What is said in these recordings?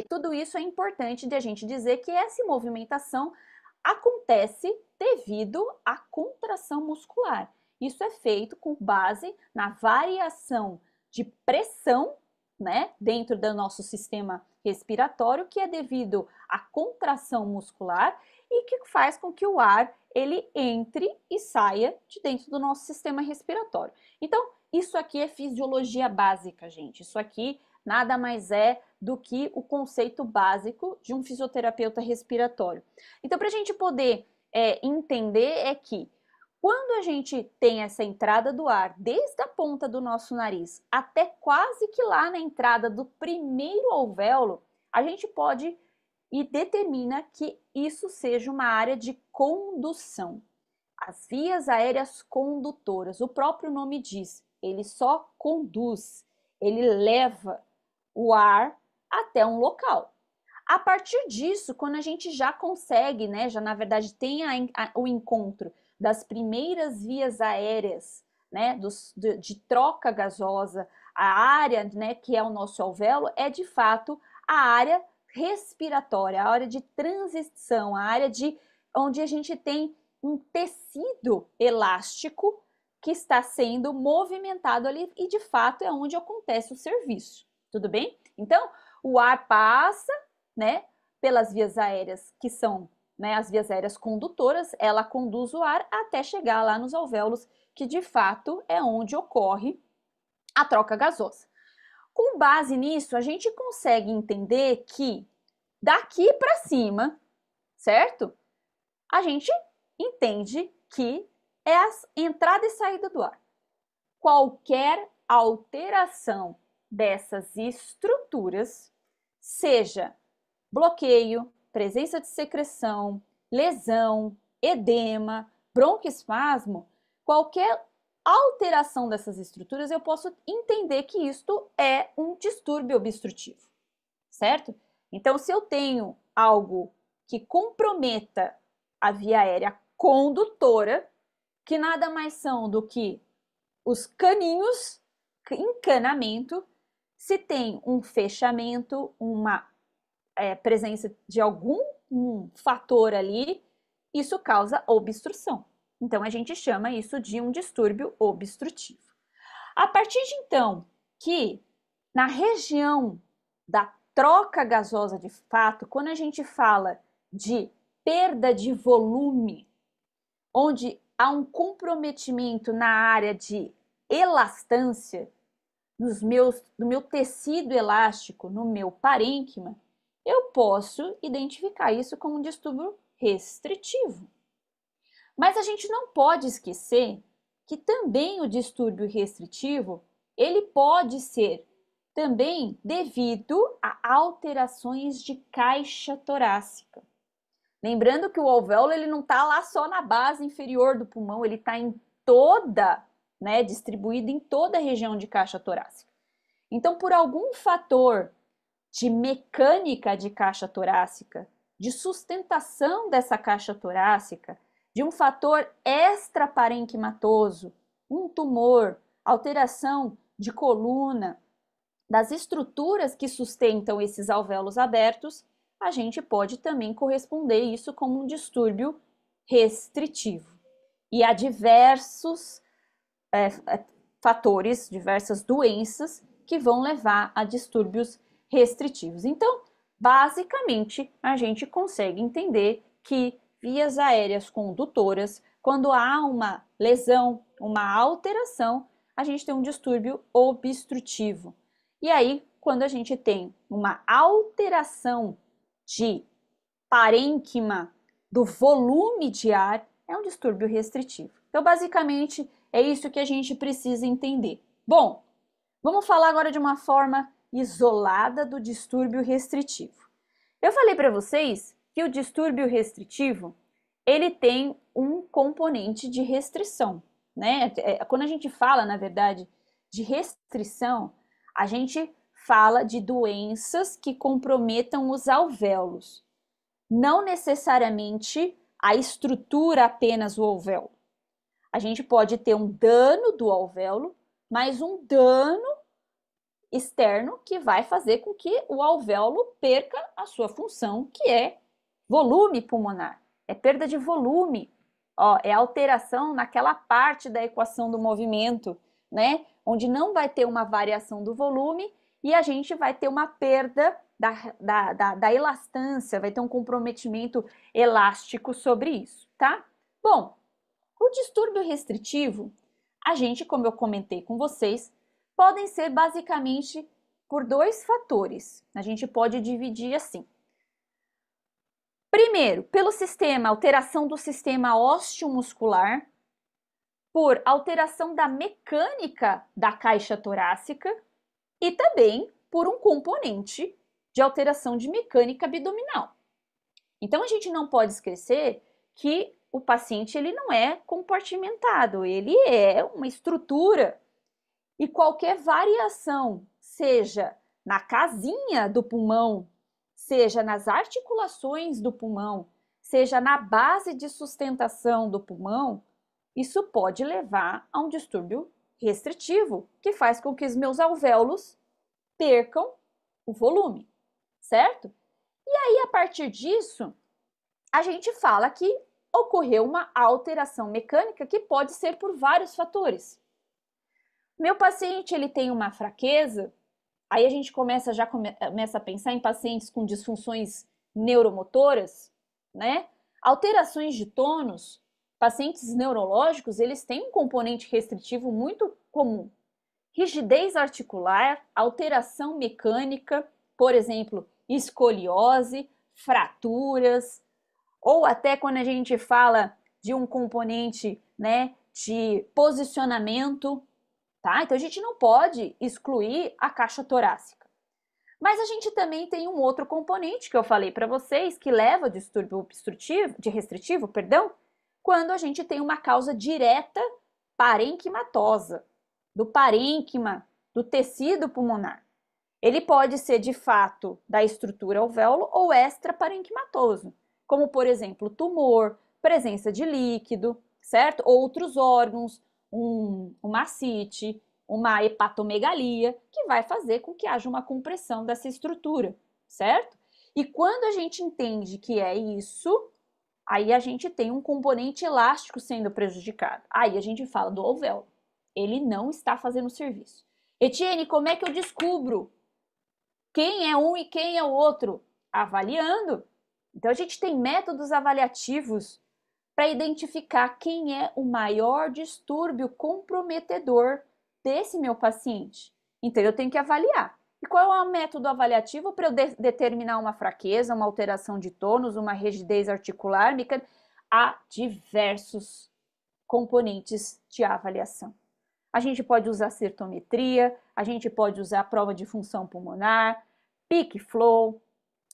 tudo isso é importante de a gente dizer que essa movimentação acontece devido à contração muscular. Isso é feito com base na variação de pressão, né, dentro do nosso sistema respiratório, que é devido à contração muscular e que faz com que o ar ele entre e saia de dentro do nosso sistema respiratório. Então, isso aqui é fisiologia básica, gente. Isso aqui nada mais é do que o conceito básico de um fisioterapeuta respiratório. Então, para a gente poder entender é que quando a gente tem essa entrada do ar desde a ponta do nosso nariz até quase que lá na entrada do primeiro alvéolo, a gente pode e determina que isso seja uma área de condução. As vias aéreas condutoras, o próprio nome diz, ele só conduz, ele leva o ar até um local. A partir disso, quando a gente já consegue, né, já na verdade tem o encontro das primeiras vias aéreas, né, de troca gasosa, a área, né, que é o nosso alvéolo, é de fato a área respiratória, a área de transição, a área onde a gente tem um tecido elástico que está sendo movimentado ali e de fato é onde acontece o serviço, tudo bem? Então, o ar passa, né, pelas vias aéreas que são, né, as vias aéreas condutoras, ela conduz o ar até chegar lá nos alvéolos, que de fato é onde ocorre a troca gasosa. Com base nisso, a gente consegue entender que daqui para cima, certo? A gente entende que é a entrada e saída do ar. Qualquer alteração dessas estruturas, seja bloqueio, presença de secreção, lesão, edema, broncoespasmo, qualquer alteração dessas estruturas, eu posso entender que isto é um distúrbio obstrutivo, certo? Então, se eu tenho algo que comprometa a via aérea condutora, que nada mais são do que os caninhos, encanamento, se tem um fechamento, uma presença de algum fator ali, isso causa obstrução. Então, a gente chama isso de um distúrbio obstrutivo. A partir de então que na região da troca gasosa de fato, quando a gente fala de perda de volume, onde há um comprometimento na área de elastância, no meu tecido elástico, no meu parênquima, eu posso identificar isso como um distúrbio restritivo. Mas a gente não pode esquecer que também o distúrbio restritivo, ele pode ser também devido a alterações de caixa torácica. Lembrando que o alvéolo ele não está lá só na base inferior do pulmão, ele está em toda, né, distribuído em toda a região de caixa torácica. Então, por algum fator de mecânica de caixa torácica, de sustentação dessa caixa torácica, de um fator extraparenquimatoso, um tumor, alteração de coluna, das estruturas que sustentam esses alvéolos abertos, a gente pode também corresponder isso como um distúrbio restritivo. E há diversos fatores, diversas doenças que vão levar a distúrbios restritivos. Então, basicamente, a gente consegue entender que vias aéreas condutoras, quando há uma lesão, uma alteração, a gente tem um distúrbio obstrutivo. E aí, quando a gente tem uma alteração de parênquima do volume de ar, é um distúrbio restritivo. Então, basicamente, é isso que a gente precisa entender. Bom, vamos falar agora de uma forma isolada do distúrbio restritivo. Eu falei para vocês que o distúrbio restritivo, ele tem um componente de restrição, né? Quando a gente fala, na verdade, de restrição, a gente fala de doenças que comprometam os alvéolos, não necessariamente a estrutura apenas do alvéolo. A gente pode ter um dano do alvéolo, mas um dano externo que vai fazer com que o alvéolo perca a sua função, que é volume pulmonar. É perda de volume. Ó, é alteração naquela parte da equação do movimento, né? Onde não vai ter uma variação do volume e a gente vai ter uma perda da elastância, vai ter um comprometimento elástico sobre isso, tá? Bom, o distúrbio restritivo, a gente, como eu comentei com vocês, podem ser basicamente por dois fatores. A gente pode dividir assim. Primeiro, pelo sistema, alteração do sistema osteomuscular, por alteração da mecânica da caixa torácica e também por um componente de alteração de mecânica abdominal. Então, a gente não pode esquecer que o paciente ele não é compartimentado, ele é uma estrutura e qualquer variação, seja na casinha do pulmão, seja nas articulações do pulmão, seja na base de sustentação do pulmão, isso pode levar a um distúrbio restritivo, que faz com que os meus alvéolos percam o volume, certo? E aí, a partir disso, a gente fala que ocorreu uma alteração mecânica que pode ser por vários fatores. Meu paciente ele tem uma fraqueza, aí a gente começa a pensar em pacientes com disfunções neuromotoras, né? Alterações de tônus, pacientes neurológicos, eles têm um componente restritivo muito comum. Rigidez articular, alteração mecânica, por exemplo, escoliose, fraturas, ou até quando a gente fala de um componente, né, de posicionamento, tá? Então a gente não pode excluir a caixa torácica. Mas a gente também tem um outro componente que eu falei para vocês que leva a distúrbio restritivo, quando a gente tem uma causa direta parenquimatosa, do parênquima, do tecido pulmonar. Ele pode ser de fato da estrutura alvéolo ou extraparenquimatoso, como por exemplo tumor, presença de líquido, certo? Outros órgãos, uma ascite, uma hepatomegalia, que vai fazer com que haja uma compressão dessa estrutura, certo? E quando a gente entende que é isso, aí a gente tem um componente elástico sendo prejudicado. Aí a gente fala do alvéolo. Ele não está fazendo serviço. Etienne, como é que eu descubro quem é um e quem é o outro? Avaliando. Então a gente tem métodos avaliativos para identificar quem é o maior distúrbio comprometedor desse meu paciente. Então eu tenho que avaliar. E qual é o método avaliativo para eu determinar uma fraqueza, uma alteração de tônus, uma rigidez articular, mecânica? Há diversos componentes de avaliação. A gente pode usar certometria, a gente pode usar a prova de função pulmonar, peak flow.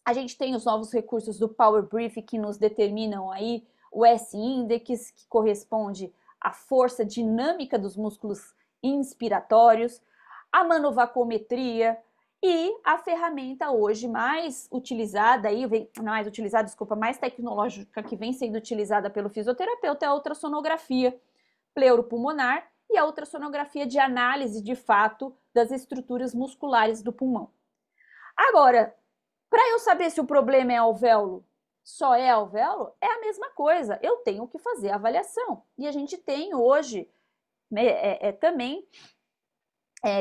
A gente tem os novos recursos do Power Brief que nos determinam aí o S-index, que corresponde à força dinâmica dos músculos inspiratórios, a manovacometria e a ferramenta hoje mais utilizada, mais tecnológica que vem sendo utilizada pelo fisioterapeuta é a ultrassonografia pleuropulmonar e a ultrassonografia de análise de fato das estruturas musculares do pulmão. Agora, para eu saber se o problema é alvéolo, só é alvéolo, é a mesma coisa, eu tenho que fazer a avaliação. E a gente tem hoje também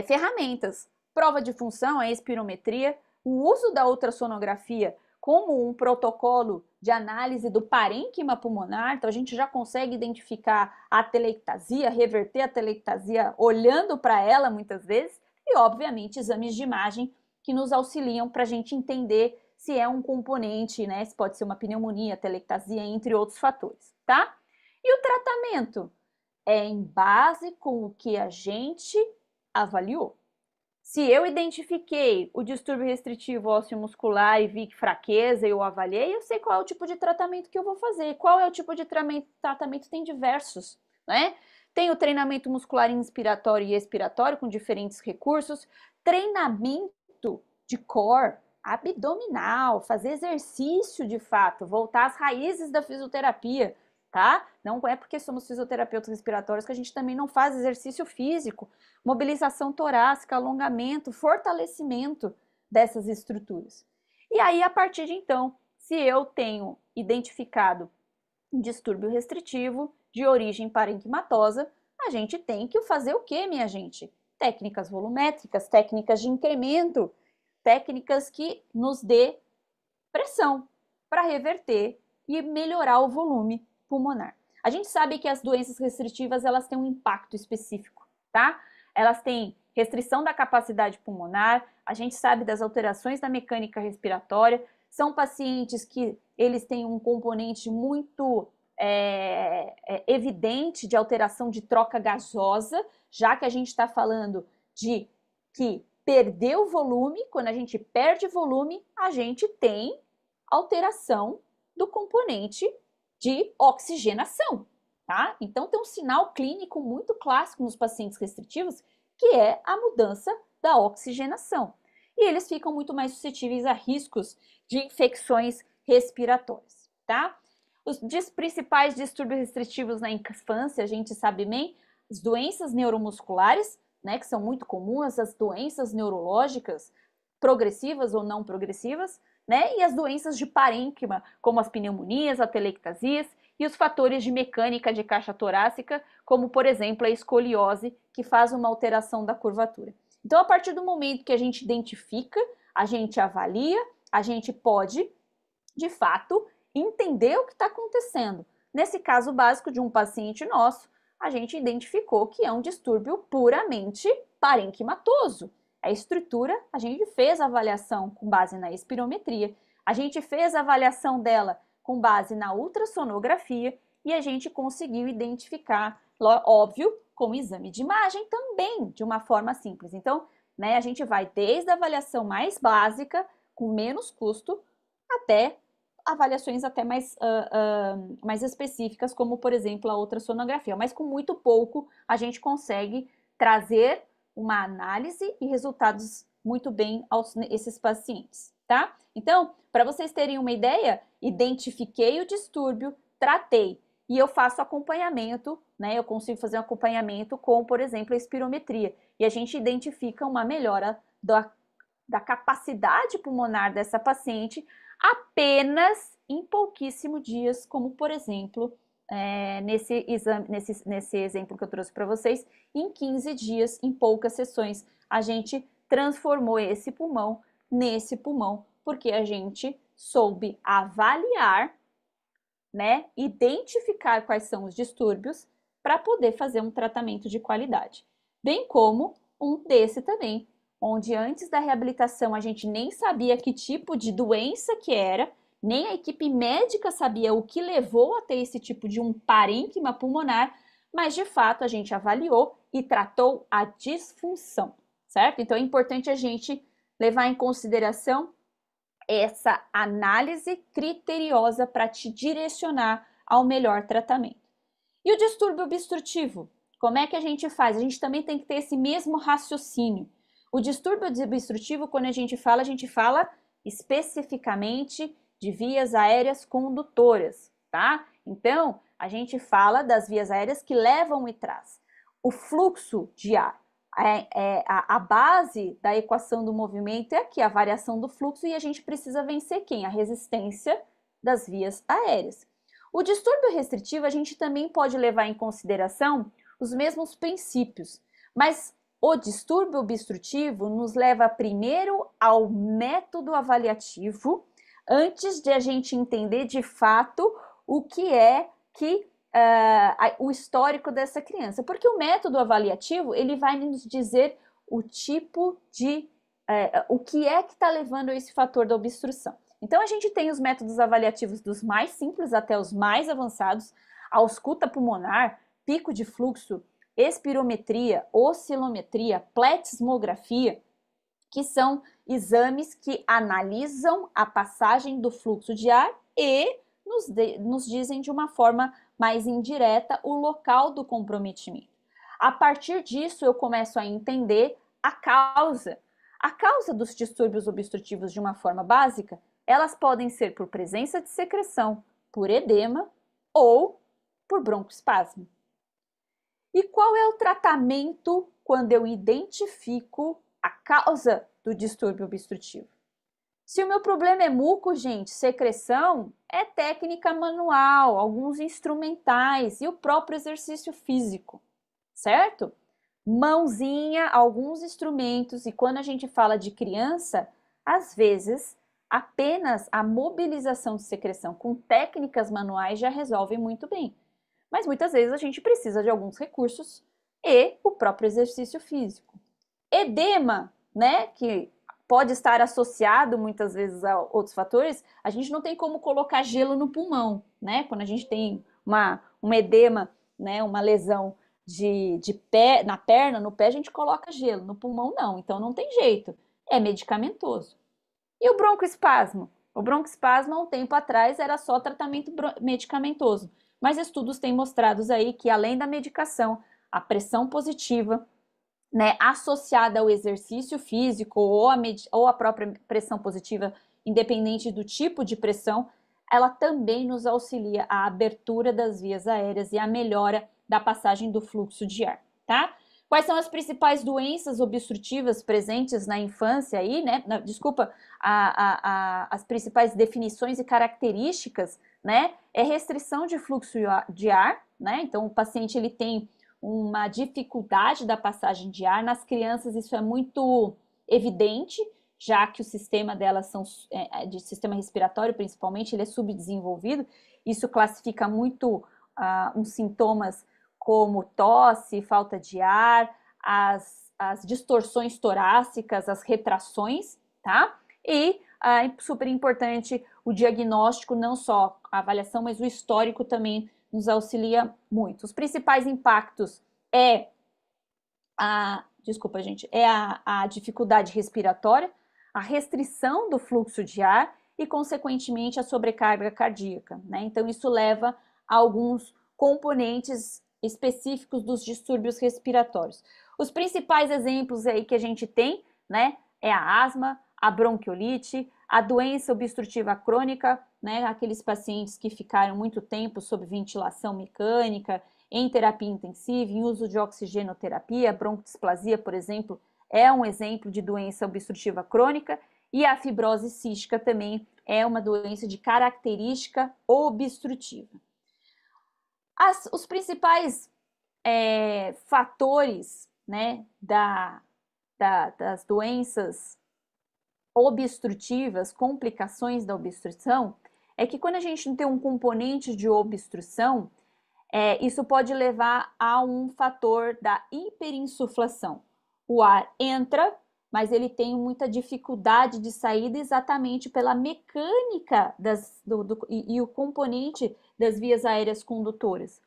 ferramentas, prova de função, a espirometria, o uso da ultrassonografia como um protocolo de análise do parênquima pulmonar, então a gente já consegue identificar a atelectasia, reverter a atelectasia olhando para ela muitas vezes, e obviamente exames de imagem que nos auxiliam para a gente entender se é um componente, né, se pode ser uma pneumonia, atelectasia, entre outros fatores, tá? E o tratamento é em base com o que a gente avaliou. Se eu identifiquei o distúrbio restritivo ósseo-muscular e vi fraqueza e eu avaliei, eu sei qual é o tipo de tratamento que eu vou fazer. Qual é o tipo de tratamento? Tem diversos, né? Tem o treinamento muscular inspiratório e expiratório com diferentes recursos, treinamento de core abdominal, fazer exercício de fato, voltar às raízes da fisioterapia, tá? Não é porque somos fisioterapeutas respiratórios que a gente também não faz exercício físico, mobilização torácica, alongamento, fortalecimento dessas estruturas. E aí, a partir de então, se eu tenho identificado um distúrbio restritivo de origem parenquimatosa, a gente tem que fazer o quê, minha gente? Técnicas volumétricas, técnicas de incremento, técnicas que nos dê pressão para reverter e melhorar o volume pulmonar. A gente sabe que as doenças restritivas, elas têm um impacto específico, tá? Elas têm restrição da capacidade pulmonar, a gente sabe das alterações da mecânica respiratória, são pacientes que eles têm um componente muito evidente de alteração de troca gasosa, já que a gente está falando de que perdeu volume, quando a gente perde volume, a gente tem alteração do componente de oxigenação, tá? Então tem um sinal clínico muito clássico nos pacientes restritivos, que é a mudança da oxigenação. E eles ficam muito mais suscetíveis a riscos de infecções respiratórias, tá? Os principais distúrbios restritivos na infância, a gente sabe bem, as doenças neuromusculares, né, que são muito comuns, as doenças neurológicas, progressivas ou não progressivas, né, e as doenças de parênquima, como as pneumonias, atelectasias, e os fatores de mecânica de caixa torácica, como, por exemplo, a escoliose, que faz uma alteração da curvatura. Então, a partir do momento que a gente identifica, a gente avalia, a gente pode, de fato, entender o que está acontecendo. Nesse caso básico de um paciente nosso, a gente identificou que é um distúrbio puramente parenquimatoso. A estrutura, a gente fez a avaliação com base na espirometria, a gente fez a avaliação dela com base na ultrassonografia e a gente conseguiu identificar, óbvio, com o exame de imagem também, de uma forma simples. Então, né, a gente vai desde a avaliação mais básica, com menos custo, até avaliações até mais específicas, como, por exemplo, a ultrassonografia. Mas com muito pouco, a gente consegue trazer uma análise e resultados muito bem a esses pacientes, tá? Então, para vocês terem uma ideia, identifiquei o distúrbio, tratei, e eu faço acompanhamento, né? Eu consigo fazer um acompanhamento com, por exemplo, a espirometria, e a gente identifica uma melhora da capacidade pulmonar dessa paciente apenas em pouquíssimos dias, como, por exemplo, nesse exemplo que eu trouxe para vocês, em 15 dias, em poucas sessões, a gente transformou esse pulmão nesse pulmão, porque a gente soube avaliar, né, identificar quais são os distúrbios para poder fazer um tratamento de qualidade. Bem como um desse também, onde antes da reabilitação a gente nem sabia que tipo de doença que era, nem a equipe médica sabia o que levou a ter esse tipo de um parênquima pulmonar, mas de fato a gente avaliou e tratou a disfunção, certo? Então é importante a gente levar em consideração essa análise criteriosa para te direcionar ao melhor tratamento. E o distúrbio obstrutivo? Como é que a gente faz? A gente também tem que ter esse mesmo raciocínio. O distúrbio obstrutivo, quando a gente fala especificamente de vias aéreas condutoras, tá? Então, a gente fala das vias aéreas que levam e traz o fluxo de ar. A base da equação do movimento é aqui, a variação do fluxo, e a gente precisa vencer quem? A resistência das vias aéreas. O distúrbio restritivo, a gente também pode levar em consideração os mesmos princípios, mas o distúrbio obstrutivo nos leva primeiro ao método avaliativo, antes de a gente entender de fato o que é que o histórico dessa criança, porque o método avaliativo ele vai nos dizer o tipo de o que é que está levando a esse fator da obstrução. Então a gente tem os métodos avaliativos dos mais simples até os mais avançados, a ausculta pulmonar, pico de fluxo, espirometria, oscilometria, pletismografia, que são exames que analisam a passagem do fluxo de ar e nos dizem de uma forma mais indireta o local do comprometimento. A partir disso, eu começo a entender a causa. A causa dos distúrbios obstrutivos de uma forma básica, elas podem ser por presença de secreção, por edema ou por broncoespasmo. E qual é o tratamento quando eu identifico a causa do distúrbio obstrutivo? Se o meu problema é muco, gente, secreção, é técnica manual, alguns instrumentais e o próprio exercício físico, certo? Mãozinha, alguns instrumentos, e quando a gente fala de criança, às vezes apenas a mobilização de secreção com técnicas manuais já resolve muito bem. Mas muitas vezes a gente precisa de alguns recursos e o próprio exercício físico. Edema, né, que pode estar associado muitas vezes a outros fatores, a gente não tem como colocar gelo no pulmão, né? Quando a gente tem um edema, né, uma lesão de pé, na perna, no pé, a gente coloca gelo, no pulmão não, então não tem jeito, é medicamentoso. E o broncoespasmo? O broncoespasmo, há um tempo atrás, era só tratamento medicamentoso, mas estudos têm mostrado aí que, além da medicação, a pressão positiva, né, associada ao exercício físico ou a própria pressão positiva, independente do tipo de pressão, ela também nos auxilia à abertura das vias aéreas e à melhora da passagem do fluxo de ar, tá? Quais são as principais doenças obstrutivas presentes na infância aí, né? Desculpa, as principais definições e características, né? É restrição de fluxo de ar, né? Então o paciente ele tem uma dificuldade da passagem de ar. Nas crianças isso é muito evidente, já que o sistema delas de sistema respiratório principalmente, ele é subdesenvolvido. Isso classifica muito uns sintomas como tosse, falta de ar, as distorções torácicas, as retrações, tá? E super importante o diagnóstico, não só a avaliação, mas o histórico também nos auxilia muito. Os principais impactos é a dificuldade respiratória, a restrição do fluxo de ar e, consequentemente, a sobrecarga cardíaca, né? Então, isso leva a alguns componentes específicos dos distúrbios respiratórios. Os principais exemplos aí que a gente tem, né, é a asma, a bronquiolite, a doença obstrutiva crônica, né, aqueles pacientes que ficaram muito tempo sob ventilação mecânica, em terapia intensiva, em uso de oxigenoterapia, a broncodisplasia, por exemplo, é um exemplo de doença obstrutiva crônica, e a fibrose cística também é uma doença de característica obstrutiva. Os principais fatores, né, das doenças obstrutivas, complicações da obstrução, é que quando a gente não tem um componente de obstrução, isso pode levar a um fator da hiperinsuflação. O ar entra, mas ele tem muita dificuldade de saída exatamente pela mecânica e o componente das vias aéreas condutoras.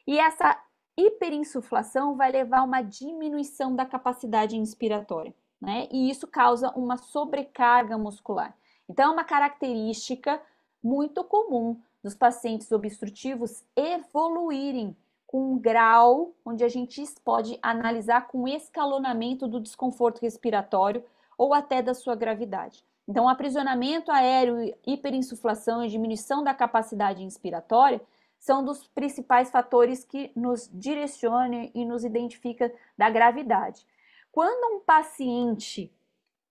E essa hiperinsuflação vai levar a uma diminuição da capacidade inspiratória, né? E isso causa uma sobrecarga muscular. Então, é uma característica muito comum dos pacientes obstrutivos evoluírem com um grau onde a gente pode analisar com escalonamento do desconforto respiratório ou até da sua gravidade. Então, aprisionamento aéreo, hiperinsuflação e diminuição da capacidade inspiratória são dos principais fatores que nos direcionam e nos identifica da gravidade. Quando um paciente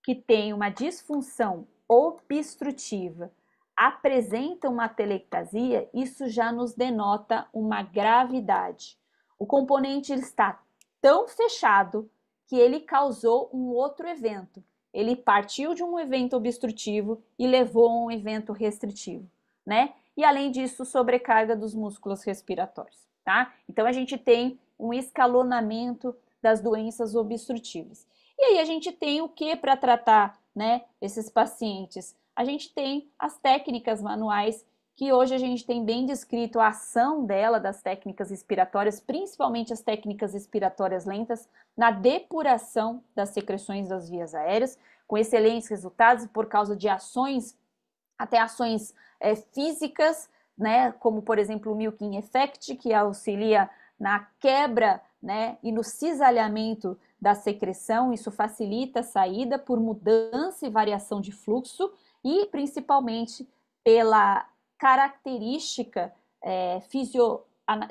que tem uma disfunção obstrutiva apresenta uma atelectasia, isso já nos denota uma gravidade. O componente está tão fechado que ele causou um outro evento. Ele partiu de um evento obstrutivo e levou a um evento restritivo, né? E além disso, sobrecarga dos músculos respiratórios, tá? Então a gente tem um escalonamento das doenças obstrutivas. E aí a gente tem o que para tratar, né, esses pacientes? A gente tem as técnicas manuais, que hoje a gente tem bem descrito a ação dela, das técnicas expiratórias, principalmente as técnicas expiratórias lentas, na depuração das secreções das vias aéreas, com excelentes resultados por causa de ações, até ações físicas, né, como por exemplo o Milking Effect, que auxilia na quebra, né, e no cisalhamento da secreção. Isso facilita a saída por mudança e variação de fluxo, e principalmente pela característica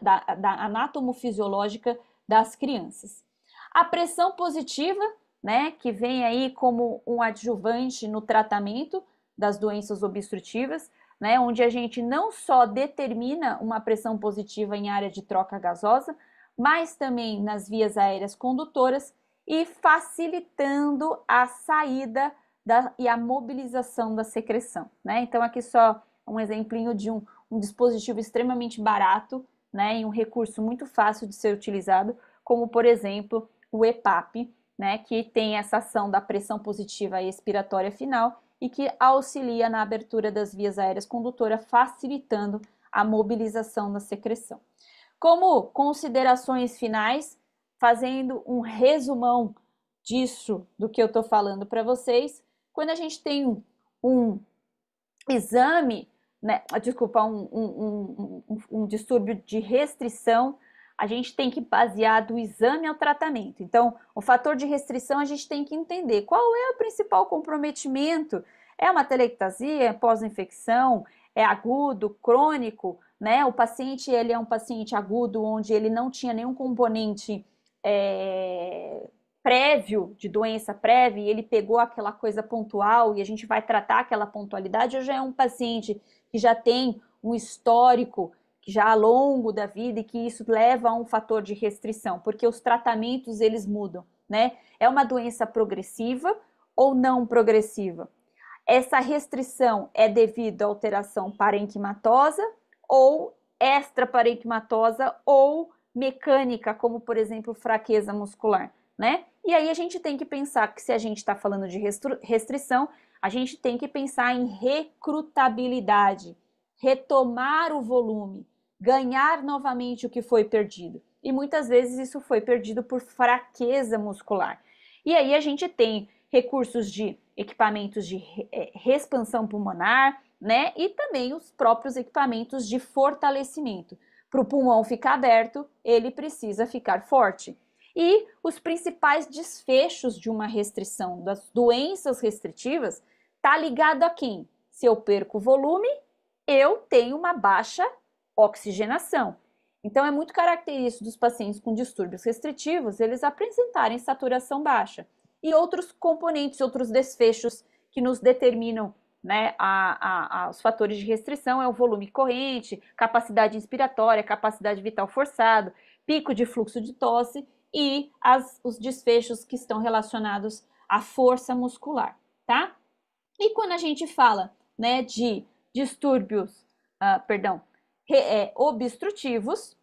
da anatomofisiológica das crianças. A pressão positiva, né, que vem aí como um adjuvante no tratamento das doenças obstrutivas, né, onde a gente não só determina uma pressão positiva em área de troca gasosa, mas também nas vias aéreas condutoras e facilitando a saída e a mobilização da secreção, né? Então aqui só um exemplinho de um dispositivo extremamente barato, né, e um recurso muito fácil de ser utilizado, como por exemplo o EPAP, né, que tem essa ação da pressão positiva expiratória final e que auxilia na abertura das vias aéreas condutoras, facilitando a mobilização da secreção. Como considerações finais, fazendo um resumão disso, do que eu estou falando para vocês, quando a gente tem um exame, né, desculpa, um distúrbio de restrição, a gente tem que basear do exame ao tratamento. Então, o fator de restrição a gente tem que entender qual é o principal comprometimento. É uma telectasia, é pós-infecção, é agudo, crônico, né? O paciente, ele é um paciente agudo onde ele não tinha nenhum componente prévio, de doença prévia, e ele pegou aquela coisa pontual e a gente vai tratar aquela pontualidade, ou já é um paciente que já tem um histórico já ao longo da vida e que isso leva a um fator de restrição, porque os tratamentos eles mudam, né? É uma doença progressiva ou não progressiva? Essa restrição é devido à alteração parenquimatosa ou extraparenquimatosa ou mecânica, como por exemplo fraqueza muscular, né? E aí a gente tem que pensar que se a gente está falando de restrição, a gente tem que pensar em recrutabilidade, retomar o volume, ganhar novamente o que foi perdido. E muitas vezes isso foi perdido por fraqueza muscular. E aí a gente tem recursos de equipamentos de expansão pulmonar, né? E também os próprios equipamentos de fortalecimento. Para o pulmão ficar aberto, ele precisa ficar forte. E os principais desfechos de uma restrição, das doenças restritivas, tá ligado a quem? Se eu perco volume, eu tenho uma baixa oxigenação. Então, é muito característico dos pacientes com distúrbios restritivos eles apresentarem saturação baixa. E outros componentes, outros desfechos que nos determinam, né, os fatores de restrição é o volume corrente, capacidade inspiratória, capacidade vital forçado, pico de fluxo de tosse e os desfechos que estão relacionados à força muscular, tá? E quando a gente fala, né, de distúrbios, obstrutivos,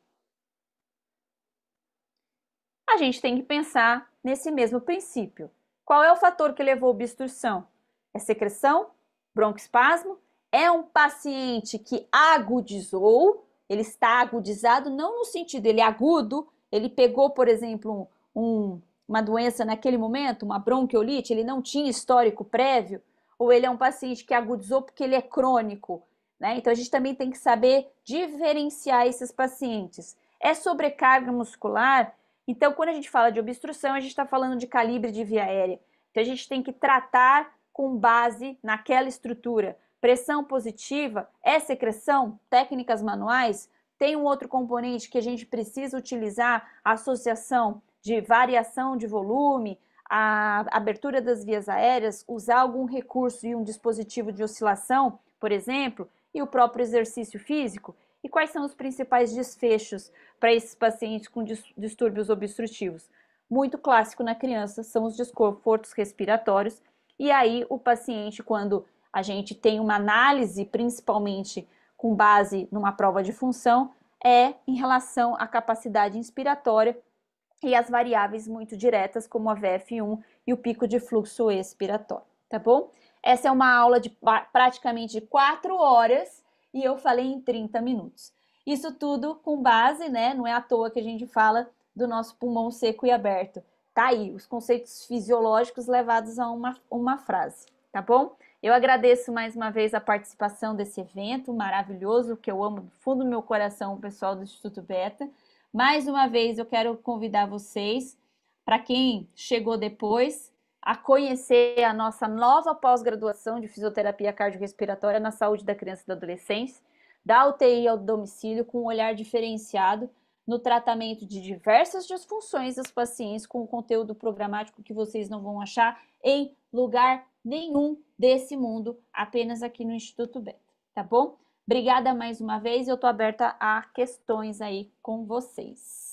a gente tem que pensar nesse mesmo princípio. Qual é o fator que levou à obstrução? É secreção? Broncoespasmo? É um paciente que agudizou, ele está agudizado, não no sentido, ele é agudo, ele pegou, por exemplo, uma doença naquele momento, uma bronquiolite, ele não tinha histórico prévio, ou ele é um paciente que agudizou porque ele é crônico, né? Então a gente também tem que saber diferenciar esses pacientes. É sobrecarga muscular? Então, quando a gente fala de obstrução, a gente está falando de calibre de via aérea. Então, a gente tem que tratar com base naquela estrutura. Pressão positiva é secreção? Técnicas manuais? Tem um outro componente que a gente precisa utilizar, a associação de variação de volume, a abertura das vias aéreas, usar algum recurso e um dispositivo de oscilação, por exemplo, e o próprio exercício físico. E quais são os principais desfechos para esses pacientes com distúrbios obstrutivos? Muito clássico na criança são os desconfortos respiratórios. E aí o paciente, quando a gente tem uma análise, principalmente com base numa prova de função, é em relação à capacidade inspiratória e as variáveis muito diretas, como a VF1 e o pico de fluxo expiratório, tá bom? Essa é uma aula de praticamente 4 horas e eu falei em 30 minutos. Isso tudo com base, né? Não é à toa que a gente fala do nosso pulmão seco e aberto. Tá aí, os conceitos fisiológicos levados a uma frase, tá bom? Eu agradeço mais uma vez a participação desse evento maravilhoso, que eu amo do fundo do meu coração, o pessoal do Instituto Beta. Mais uma vez eu quero convidar vocês, para quem chegou depois, a conhecer a nossa nova pós-graduação de fisioterapia cardiorrespiratória na saúde da criança e do adolescente. da UTI ao domicílio com um olhar diferenciado no tratamento de diversas disfunções dos pacientes com conteúdo programático que vocês não vão achar em lugar nenhum desse mundo, apenas aqui no Instituto Beta, tá bom? Obrigada mais uma vez, eu tô aberta a questões aí com vocês.